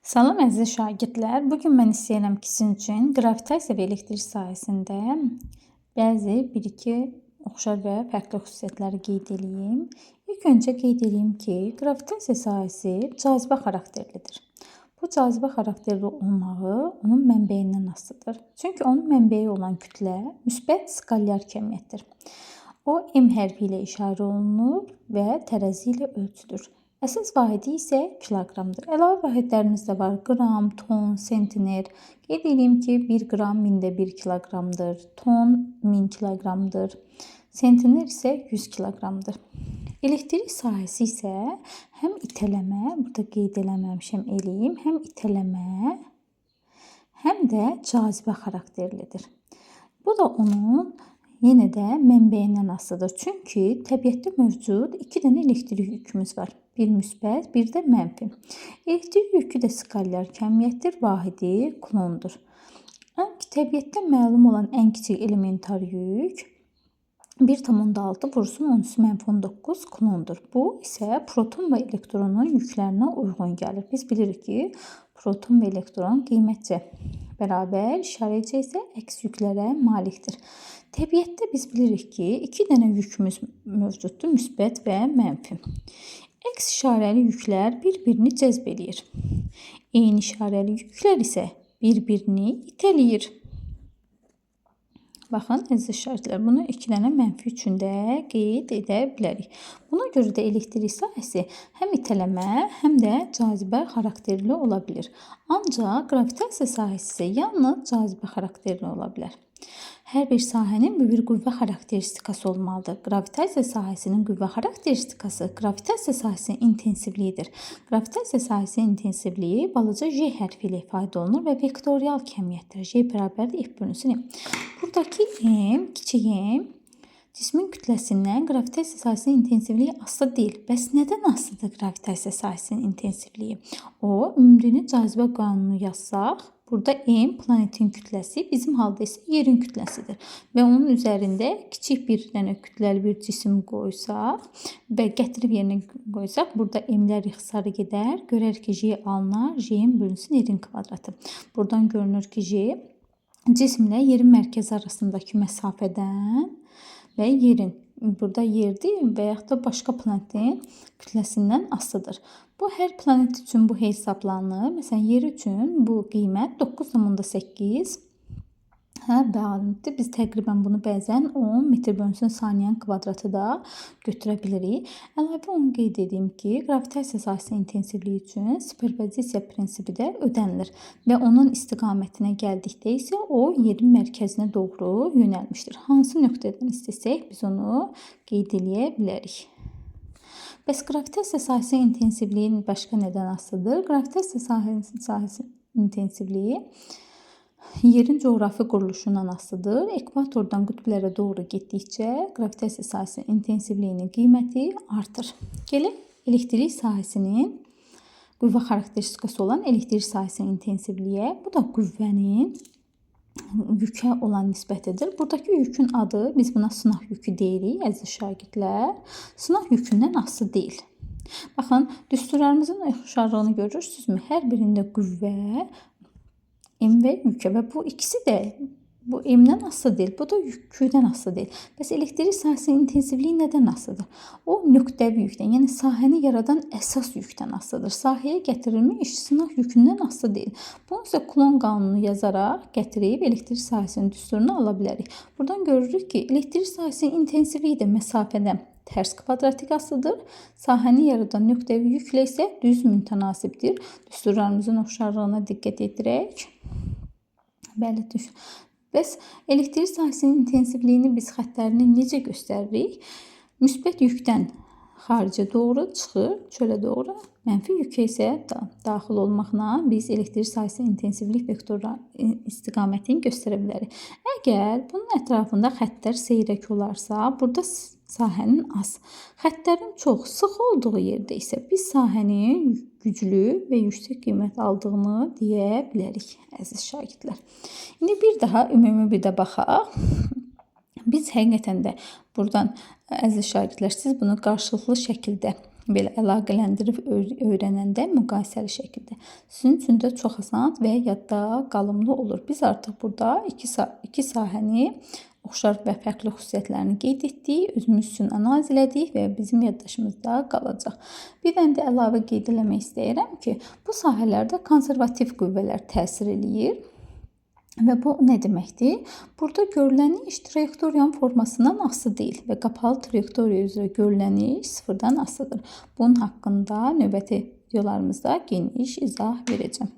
Salam əziz şagirdlər. Bugün mən istəyirəm ki, sizin üçün qravitasiya və elektrik sahəsində bəzi bir-iki oxşar və fərqli xüsusiyyətləri qeyd edeyim. İlk öncə qeyd edeyim ki, qravitasiya sahəsi cazibə xarakterlidir. Bu cazibə xarakterli olmağı onun mənbəyindən asılıdır. Çünki onun mənbəyi olan kütlə müsbət skalyar kəmiyyətdir. O M hərfi ilə işarə olunur və tərəzi ilə ölçülür. Əsas vahidi isə kiloqramdır. Əlavə vahidlərimiz də var. Qram, ton, sentiner. Qeyd edeyim ki, 1 qram 1000-də 1 kiloqramdır. Ton 1000 kiloqramdır. Sentiner isə 100 kiloqramdır. Elektrik sahəsi isə həm itələmə, burada qeyd eləməmişəm eləyim, həm itələmə, həm də cazibə xarakterlidir. Bu da onun yenə də mənbəyindən asılıdır. Çünki təbiətdə mövcud 2 dənə elektrik yükümüz var. Bir müsbət, bir də mənfi. Elektrik yükü də skalyar kəmiyyətdir, vahidi kulondur. Təbiətdə məlum olan ən kiçik elementar yük 1,6 vursun 10⁻⁹ kulondur. Bu isə proton və elektronun yüklərinə uyğun gəlir. Biz bilirik ki, proton və elektron qiymətcə bərabər, işarəcə isə əks yüklərə malikdir. Təbiətdə biz bilirik ki, 2 dənə yükümüz mövcuddur, müsbət və mənfi. Əks işarəli yüklər bir-birini cəzb edir. Eyni işarəli yüklər isə bir-birini itələyir. Baxın, əziz şagirdlər, bunu 2 dənə mənfi üçün də qeyd edə bilərik. Buna görə də elektrik sahəsi həm itələmə, həm də cazibə xarakterli ola bilir. Ancaq qravitasiya sahəsi isə yalnız cazibə xarakterli ola bilər. Hər bir sahənin bir qüvvə xarakteristikası olmalıdır. Qravitasiya sahəsinin qüvvə xarakteristikası qravitasiya sahəsinin intensivliyidir. Qravitasiya sahəsinin intensivliyi balaca J hərfi ilə ifadə olunur və vektorial kəmiyyətdir. J bərabərdir F bölünsün M. Buradakı M, kiçik M cismin kütləsindən qravitasiya sahəsinin intensivliyi asılı deyil. Bəs nədən asılıdır qravitasiya sahəsinin intensivliyi? O, ümumdünya cazibə qanunu yazsaq, burada M planetin kütləsi, bizim halda isə yerin kütləsidir. Və onun üzərində kiçik bir dənə kütləli bir cisim qoysaq və gətirib yerinə qoysaq, burada M-lər ixtisara gedər. Görərik ki, J alınar, J-in bölünsün yerin kvadratı. Buradan görünür ki, J cismlə yerin mərkəzi arasındakı məsafədən və yerin, burada yerdir və yaxud da başqa planetin kütləsindən asılıdır. Bu, hər planet üçün bu hesablanır. Məsələn, yer üçün bu qiymət 9,8 bölündür. Biz təqribən bunu bəzən 10 metr bölünsün saniyənin kvadratı da götürə bilirik. Əlavə onu qeyd edeyim ki, qravitasiya sahəsinin intensivliyi üçün superpozisiya prinsipi də ödənilir və onun istiqamətinə gəldikdə isə o yerin mərkəzinə doğru yönəlmişdir. Hansı nöqtədən istəsək biz onu qeyd eləyə bilərik. Bəs qravitasiya sahəsinin intensivliyi başqa nədən asılıdır? Qravitasiya sahəsinin intensivliyi yerin coğrafi quruluşundan asılıdır. Ekvatordan qütblərə doğru getdikcə qravitasiya sahəsinin intensivliyinin qiyməti artır. Gələk elektrik sahəsinin qüvvə xarakteristikası olan elektrik sahəsinin intensivliyə, bu da qüvvənin yükə olan nisbətidir. Buradakı yükün adı, biz buna sınaq yükü deyirik, əziz şagirdlər. Sınaq yükündən asılı deyil. Baxın, düsturlarımızın oxşarlığını görürsünüzmü? Hər birində qüvvə, M və yükə və bu ikisi də bu M-dən asılı deyil, bu da yükdən asılı deyil. Bəs elektrik sahəsinin intensivliyi nədən asılıdır? O, nöqtəvi yükdən, yəni sahəni yaradan əsas yükdən asılıdır. Sahəyə gətirilmiş sınaq yükündən asılı deyil. Bunu isə Kulon qanunu yazaraq gətirib elektrik sahəsinin düsturunu ala bilərik. Buradan görürük ki, elektrik sahəsinin intensivliyi də məsafədən tərs kvadratik asılıdır. Sahəni yaradan nöqtəvi yüklə isə düz mütənasibdir. Düsturlarımızın oxşarlığına diqqət edirək. Bəli, bəs elektrik sahəsinin intensivliyini biz xəttlərini necə göstəririk? Müsbət yükdən xaricə doğru çıxır, çölə doğru. Mənfi yükə isə daxil olmaqla biz elektrik sahəsinin intensivlik vektoru istiqamətini göstərə bilərik. Əgər bunun ətrafında xəttlər seyrək olarsa, burada sahənin az, xəttlərin çox sıx olduğu yerdə isə biz sahənin güclü və yüksək qiymət aldığını deyə bilərik, əziz şagirdlər. İndi bir daha ümumi bir də baxaq. Biz həqiqətən də buradan, əziz şagirdlər, siz bunu qarşılıqlı şəkildə belə əlaqələndirib öyrənəndə müqayisəli şəkildə sizin üçün də çox asan və yadda qalımlı olur. Biz artıq burada iki sahəni oxşar və fərqli xüsusiyyətlərini qeyd etdik, özümüz üçün analiz elədik və bizim yaddaşımızda qalacaq. Bir dənə də əlavə qeyd eləmək istəyirəm ki, bu sahələrdə konservativ qüvvələr təsir eləyir. Və bu nə deməkdir? Burada görülən iş trayektoriyanın formasından asılı deyil və qapalı trayektoriya üzrə görülən iş sıfırdan asılıdır. Bunun haqqında növbəti videolarımızda geniş izah verəcəm.